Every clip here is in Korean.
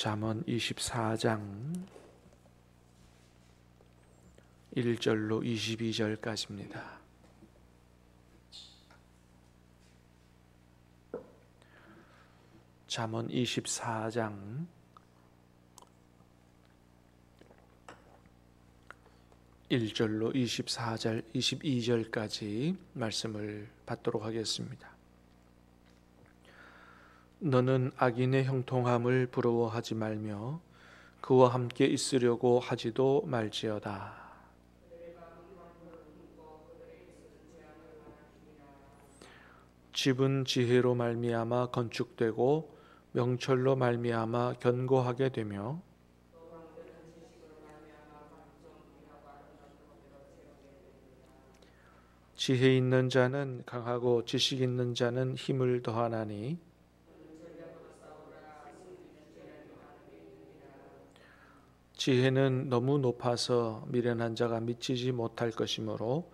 잠언 24장 1절로 22절까지입니다. 잠언 24장 1절로 24절, 22절까지 말씀을 받도록 하겠습니다. 너는 악인의 형통함을 부러워하지 말며 그와 함께 있으려고 하지도 말지어다. 집은 지혜로 말미암아 건축되고 명철로 말미암아 견고하게 되며 지혜 있는 자는 강하고 지식 있는 자는 힘을 더하나니 지혜는 너무 높아서 미련한 자가 미치지 못할 것이므로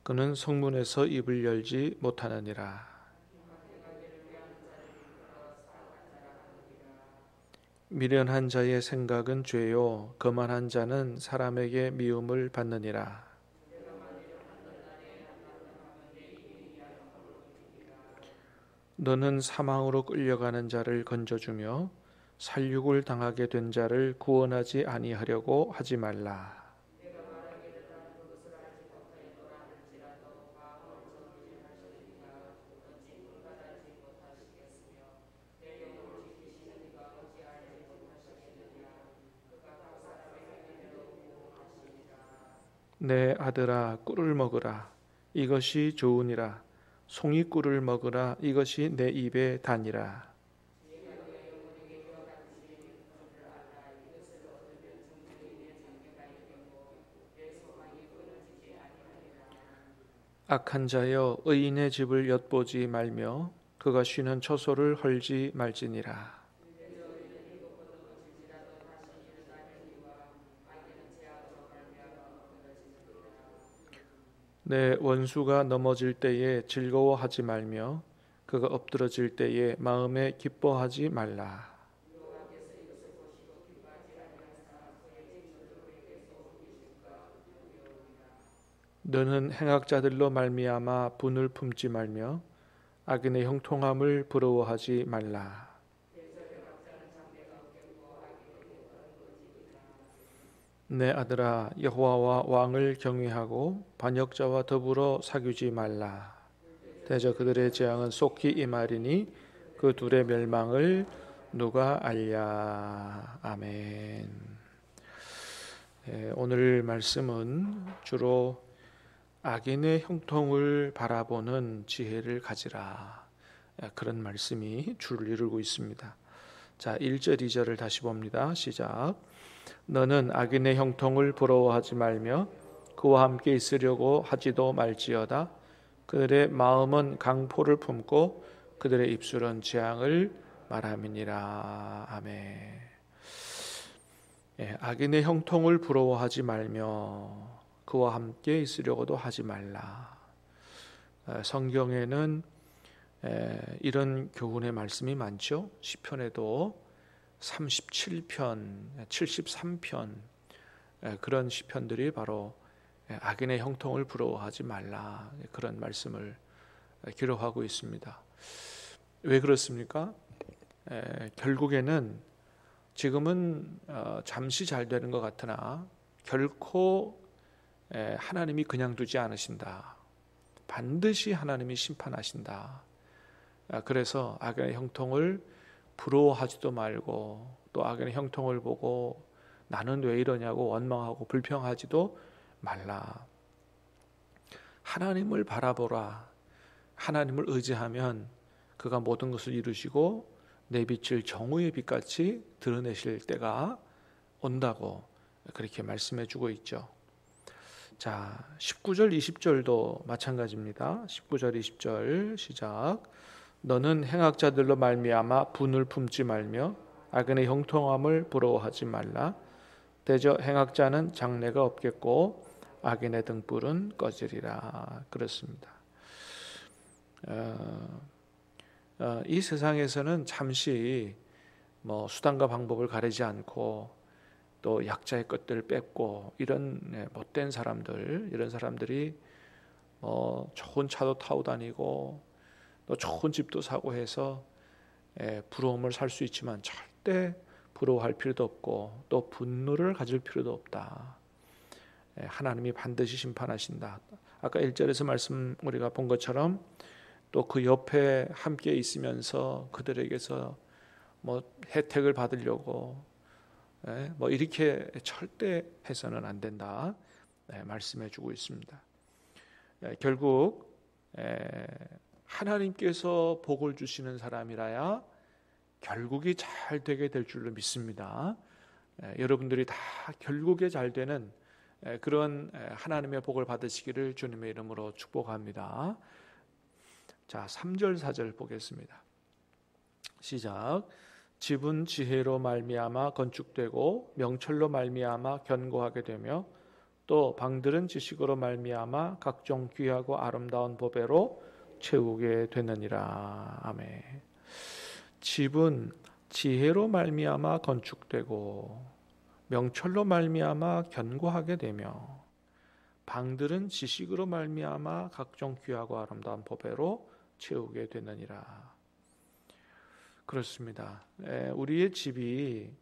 그는 성문에서 입을 열지 못하느니라. 미련한 자의 생각은 죄요 거만한 자는 사람에게 미움을 받느니라. 너는 사망으로 끌려가는 자를 건져주며 살육을 당하게 된 자를 구원하지 아니하려고 하지 말라. 내 아들아 꿀을 먹으라 이것이 좋으니라. 송이 꿀을 먹으라 이것이 내 입에 다니라. 악한 자여 의인의 집을 엿보지 말며 그가 쉬는 처소를 헐지 말지니라. 내 원수가 넘어질 때에 즐거워하지 말며 그가 엎드러질 때에 마음에 기뻐하지 말라. 너는 행악자들로 말미암아 분을 품지 말며 악인의 형통함을 부러워하지 말라. 내 아들아 여호와와 왕을 경외하고 반역자와 더불어 사귀지 말라. 대저 그들의 재앙은 속히 임하리니 그 둘의 멸망을 누가 알랴. 아멘. 오늘 말씀은 주로 악인의 형통을 바라보는 지혜를 가지라, 그런 말씀이 주를 이루고 있습니다. 자, 1절 2절을 다시 봅니다. 시작. 너는 악인의 형통을 부러워하지 말며 그와 함께 있으려고 하지도 말지어다. 그들의 마음은 강포를 품고 그들의 입술은 재앙을 말함이니라. 아멘. 악인의 형통을 부러워하지 말며 그와 함께 있으려고도 하지 말라. 성경에는 이런 교훈의 말씀이 많죠. 시편에도 37편, 73편 그런 시편들이 바로 악인의 형통을 부러워하지 말라, 그런 말씀을 기록하고 있습니다. 왜 그렇습니까? 결국에는 지금은 잠시 잘 되는 것 같으나 결코 하나님이 그냥 두지 않으신다. 반드시 하나님이 심판하신다. 그래서 악인의 형통을 부러워하지도 말고 또 악인의 형통을 보고 나는 왜 이러냐고 원망하고 불평하지도 말라. 하나님을 바라보라. 하나님을 의지하면 그가 모든 것을 이루시고 내 빛을 정오의 빛같이 드러내실 때가 온다고 그렇게 말씀해 주고 있죠. 자, 19절 20절도 마찬가지입니다. 19절 20절 시작. 너는 행악자들로 말미암아 분을 품지 말며 악인의 형통함을 부러워하지 말라. 대저 행악자는 장래가 없겠고 악인의 등불은 꺼지리라. 그렇습니다. 이 세상에서는 잠시 뭐 수단과 방법을 가리지 않고 또 약자의 것들을 뺏고 이런 못된 사람들, 이런 사람들이 뭐 좋은 차도 타고 다니고 또 좋은 집도 사고 해서 부러움을 살 수 있지만 절대 부러워할 필요도 없고 또 분노를 가질 필요도 없다. 하나님이 반드시 심판하신다. 아까 1절에서 말씀 우리가 본 것처럼 또 그 옆에 함께 있으면서 그들에게서 뭐 혜택을 받으려고 뭐 이렇게 절대 해서는 안 된다. 말씀해 주고 있습니다. 결국 하나님께서 복을 주시는 사람이라야 결국이 잘 되게 될 줄로 믿습니다. 여러분들이 다 결국에 잘 되는 그런 하나님의 복을 받으시기를 주님의 이름으로 축복합니다. 자, 3절 4절 보겠습니다. 시작. 집은 지혜로 말미암아 건축되고 명철로 말미암아 견고하게 되며 또 방들은 지식으로 말미암아 각종 귀하고 아름다운 보배로 채우게 되느니라. 아멘. 집은 지혜로 말미암아 건축되고 명철로 말미암아 견고하게 되며 방들은 지식으로 말미암아 각종 귀하고 아름다운 보배로 채우게 되느니라. 그렇습니다. 우리의 집이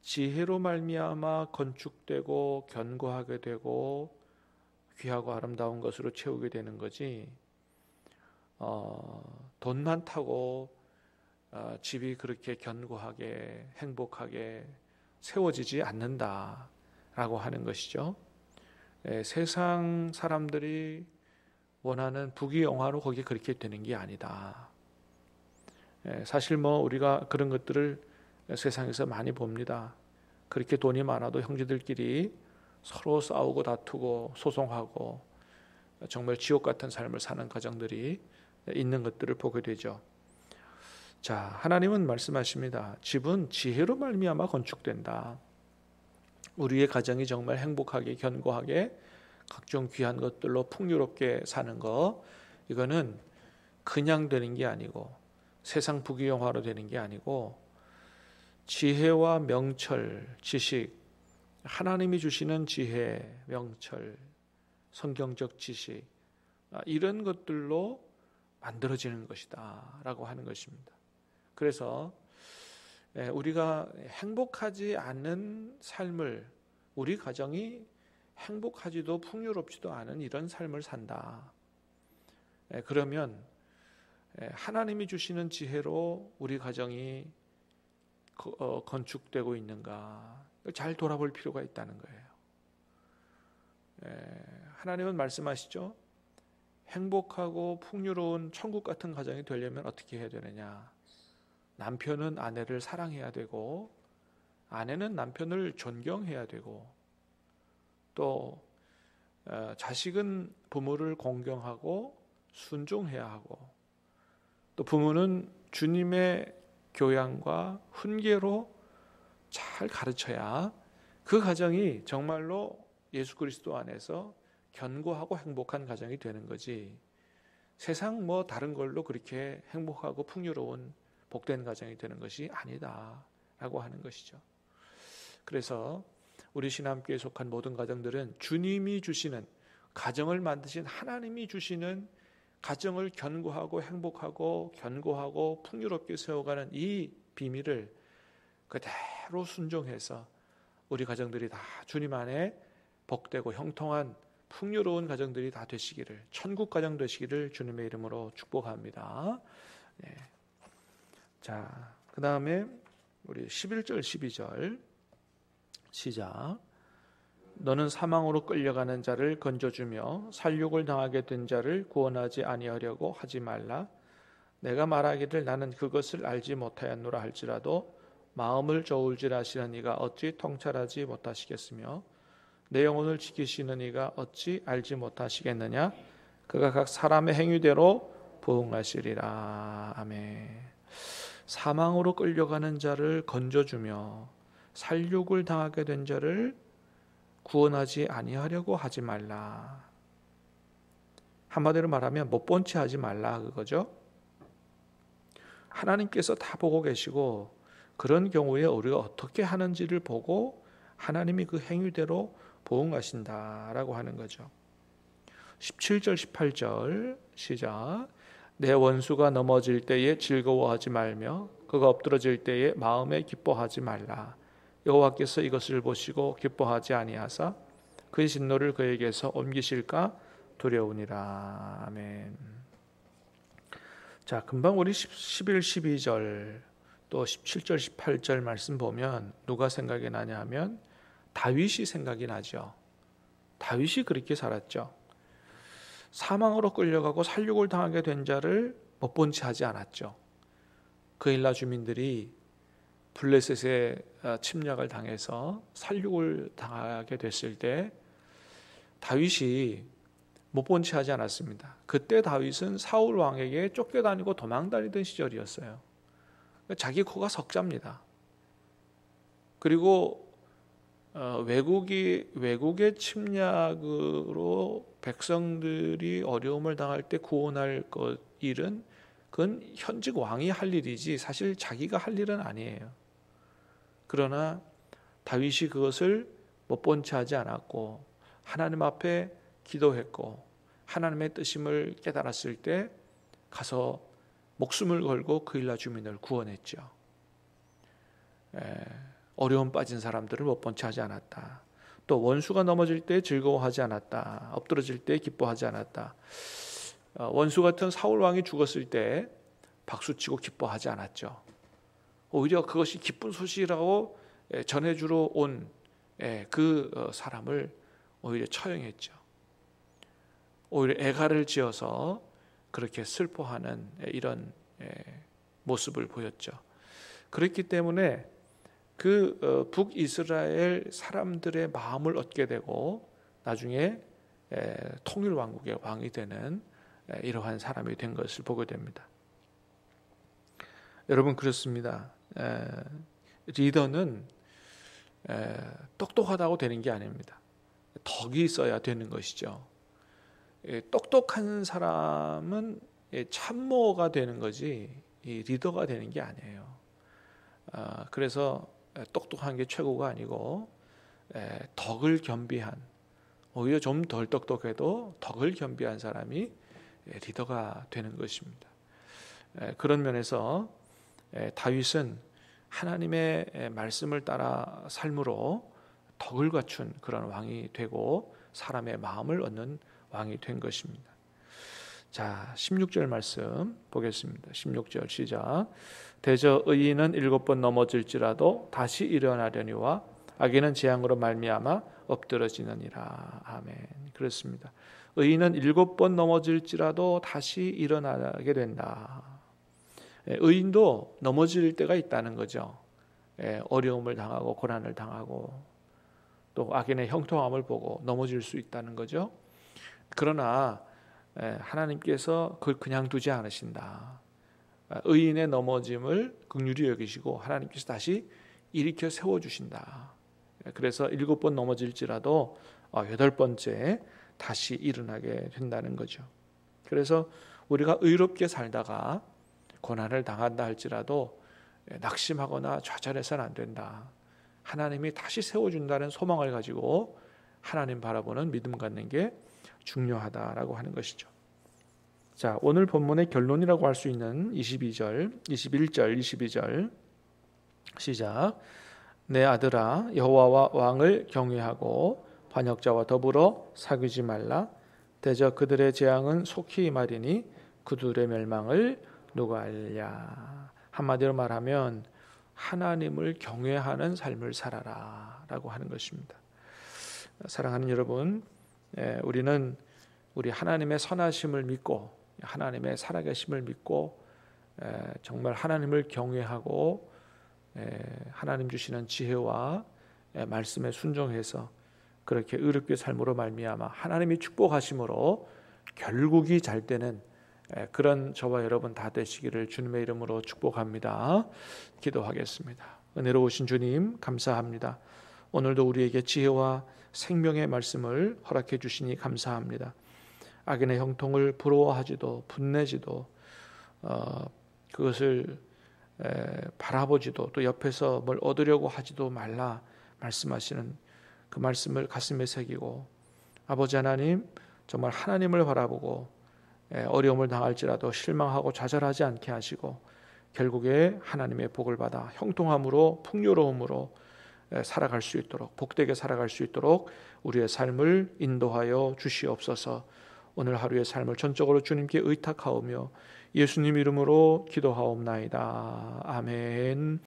지혜로 말미암아 건축되고 견고하게 되고 귀하고 아름다운 것으로 채우게 되는 거지, 돈 많다고 집이 그렇게 견고하게 행복하게 세워지지 않는다라고 하는 것이죠. 세상 사람들이 원하는 부귀영화로 거기 그렇게 되는 게 아니다. 사실 뭐 우리가 그런 것들을 세상에서 많이 봅니다. 그렇게 돈이 많아도 형제들끼리 서로 싸우고 다투고 소송하고 정말 지옥 같은 삶을 사는 가정들이 있는 것들을 보게 되죠. 자, 하나님은 말씀하십니다. 집은 지혜로 말미암아 건축된다. 우리의 가정이 정말 행복하게 견고하게 각종 귀한 것들로 풍요롭게 사는 거, 이거는 그냥 되는 게 아니고 세상 부귀영화로 되는 게 아니고 지혜와 명철, 지식, 하나님이 주시는 지혜, 명철, 성경적 지식, 이런 것들로 만들어지는 것이다 라고 하는 것입니다. 그래서 우리가 행복하지 않은 삶을, 우리 가정이 행복하지도 풍요롭지도 않은 이런 삶을 산다. 그러면 하나님이 주시는 지혜로 우리 가정이 건축되고 있는가 잘 돌아볼 필요가 있다는 거예요. 하나님은 말씀하시죠. 행복하고 풍요로운 천국 같은 가정이 되려면 어떻게 해야 되느냐. 남편은 아내를 사랑해야 되고 아내는 남편을 존경해야 되고 또 자식은 부모를 공경하고 순종해야 하고 또 부모는 주님의 교양과 훈계로 잘 가르쳐야 그 가정이 정말로 예수 그리스도 안에서 견고하고 행복한 가정이 되는 거지, 세상 뭐 다른 걸로 그렇게 행복하고 풍요로운 복된 가정이 되는 것이 아니다라고 하는 것이죠. 그래서 우리 신함교회에 속한 모든 가정들은 주님이 주시는, 가정을 만드신 하나님이 주시는 가정을 견고하고 행복하고 견고하고 풍요롭게 세워가는 이 비밀을 그대로 순종해서 우리 가정들이 다 주님 안에 복되고 형통한 풍요로운 가정들이 다 되시기를, 천국 가정 되시기를 주님의 이름으로 축복합니다. 네. 자, 그 다음에 우리 11절 12절 시작. 너는 사망으로 끌려가는 자를 건져주며 살육을 당하게 된 자를 구원하지 아니하려고 하지 말라. 내가 말하기를 나는 그것을 알지 못하였노라 할지라도 마음을 저울질하시는 이가 어찌 통찰하지 못하시겠으며 내 영혼을 지키시는 이가 어찌 알지 못하시겠느냐. 그가 각 사람의 행위대로 부응하시리라. 아멘. 사망으로 끌려가는 자를 건져주며 살육을 당하게 된 자를 구원하지 아니하려고 하지 말라. 한마디로 말하면 못 본 채 하지 말라 그거죠. 하나님께서 다 보고 계시고 그런 경우에 우리가 어떻게 하는지를 보고 하나님이 그 행위대로 보응하신다라고 하는 거죠. 17절 18절 시작. 내 원수가 넘어질 때에 즐거워하지 말며 그가 엎드러질 때에 마음에 기뻐하지 말라. 여호와께서 이것을 보시고 기뻐하지 아니하사 그의 진노를 그에게서 옮기실까 두려우니라. 아멘. 자, 금방 우리 11, 12절 또 17절 18절 말씀 보면 누가 생각이 나냐 하면 다윗이 생각이 나죠. 다윗이 그렇게 살았죠. 사망으로 끌려가고 살육을 당하게 된 자를 못 본 채 하지 않았죠. 그일라 주민들이 블레셋의 침략을 당해서 살육을 당하게 됐을 때 다윗이 못 본 채 하지 않았습니다. 그때 다윗은 사울 왕에게 쫓겨다니고 도망다니던 시절이었어요. 자기 코가 석자입니다. 그리고 외국의 침략으로 백성들이 어려움을 당할 때 구원할 일은 그건 현직 왕이 할 일이지 사실 자기가 할 일은 아니에요. 그러나 다윗이 그것을 못 본 채 하지 않았고 하나님 앞에 기도했고 하나님의 뜻임을 깨달았을 때 가서 목숨을 걸고 그일라 주민을 구원했죠. 어려움 빠진 사람들을 못 본 채 하지 않았다. 또 원수가 넘어질 때 즐거워하지 않았다. 엎드러질 때 기뻐하지 않았다. 원수 같은 사울 왕이 죽었을 때 박수치고 기뻐하지 않았죠. 오히려 그것이 기쁜 소식이라고 전해주러 온 그 사람을 오히려 처형했죠. 오히려 애가를 지어서 그렇게 슬퍼하는 이런 모습을 보였죠. 그렇기 때문에 그 북이스라엘 사람들의 마음을 얻게 되고 나중에 통일왕국의 왕이 되는 이러한 사람이 된 것을 보게 됩니다. 여러분 그렇습니다. 리더는 똑똑하다고 되는 게 아닙니다. 덕이 있어야 되는 것이죠. 똑똑한 사람은 참모가 되는 거지 리더가 되는 게 아니에요. 그래서 똑똑한 게 최고가 아니고 덕을 겸비한 오히려 좀 덜 똑똑해도 덕을 겸비한 사람이 리더가 되는 것입니다. 그런 면에서 다윗은 하나님의 말씀을 따라 삶으로 덕을 갖춘 그런 왕이 되고 사람의 마음을 얻는 왕이 된 것입니다. 자, 16절 말씀 보겠습니다. 16절 시작. 대저 의인은 7번 넘어질지라도 다시 일어나려니와 악인은 재앙으로 말미암아 엎드러지느니라. 아멘. 그렇습니다. 의인은 7번 넘어질지라도 다시 일어나게 된다. 의인도 넘어질 때가 있다는 거죠. 어려움을 당하고 고난을 당하고 또 악인의 형통함을 보고 넘어질 수 있다는 거죠. 그러나 하나님께서 그걸 그냥 두지 않으신다. 의인의 넘어짐을 긍휼히 여기시고 하나님께서 다시 일으켜 세워주신다. 그래서 7번 넘어질지라도 8번째 다시 일어나게 된다는 거죠. 그래서 우리가 의롭게 살다가 고난을 당한다 할지라도 낙심하거나 좌절해서는 안 된다. 하나님이 다시 세워준다는 소망을 가지고 하나님 바라보는 믿음 갖는 게 중요하다라고 하는 것이죠. 자, 오늘 본문의 결론이라고 할 수 있는 22절, 21절, 22절 시작. 내 아들아 여호와와 왕을 경외하고 반역자와 더불어 사귀지 말라. 대저 그들의 재앙은 속히 임하리니 그들의 멸망을 누가 알랴. 한마디로 말하면 하나님을 경외하는 삶을 살아라 라고 하는 것입니다. 사랑하는 여러분, 우리는 우리 하나님의 선하심을 믿고 하나님의 살아계심을 믿고 정말 하나님을 경외하고 하나님 주시는 지혜와 말씀에 순종해서 그렇게 의롭게 삶으로 말미암아 하나님이 축복하심으로 결국이 잘 되는 그런 저와 여러분 다 되시기를 주님의 이름으로 축복합니다. 기도하겠습니다. 은혜로우신 주님 감사합니다. 오늘도 우리에게 지혜와 생명의 말씀을 허락해 주시니 감사합니다. 악인의 형통을 부러워하지도 분내지도 그것을 바라보지도 또 옆에서 뭘 얻으려고 하지도 말라 말씀하시는 그 말씀을 가슴에 새기고 아버지 하나님 정말 하나님을 바라보고 어려움을 당할지라도 실망하고 좌절하지 않게 하시고 결국에 하나님의 복을 받아 형통함으로 풍요로움으로 살아갈 수 있도록 복되게 살아갈 수 있도록 우리의 삶을 인도하여 주시옵소서. 오늘 하루의 삶을 전적으로 주님께 의탁하오며 예수님 이름으로 기도하옵나이다. 아멘.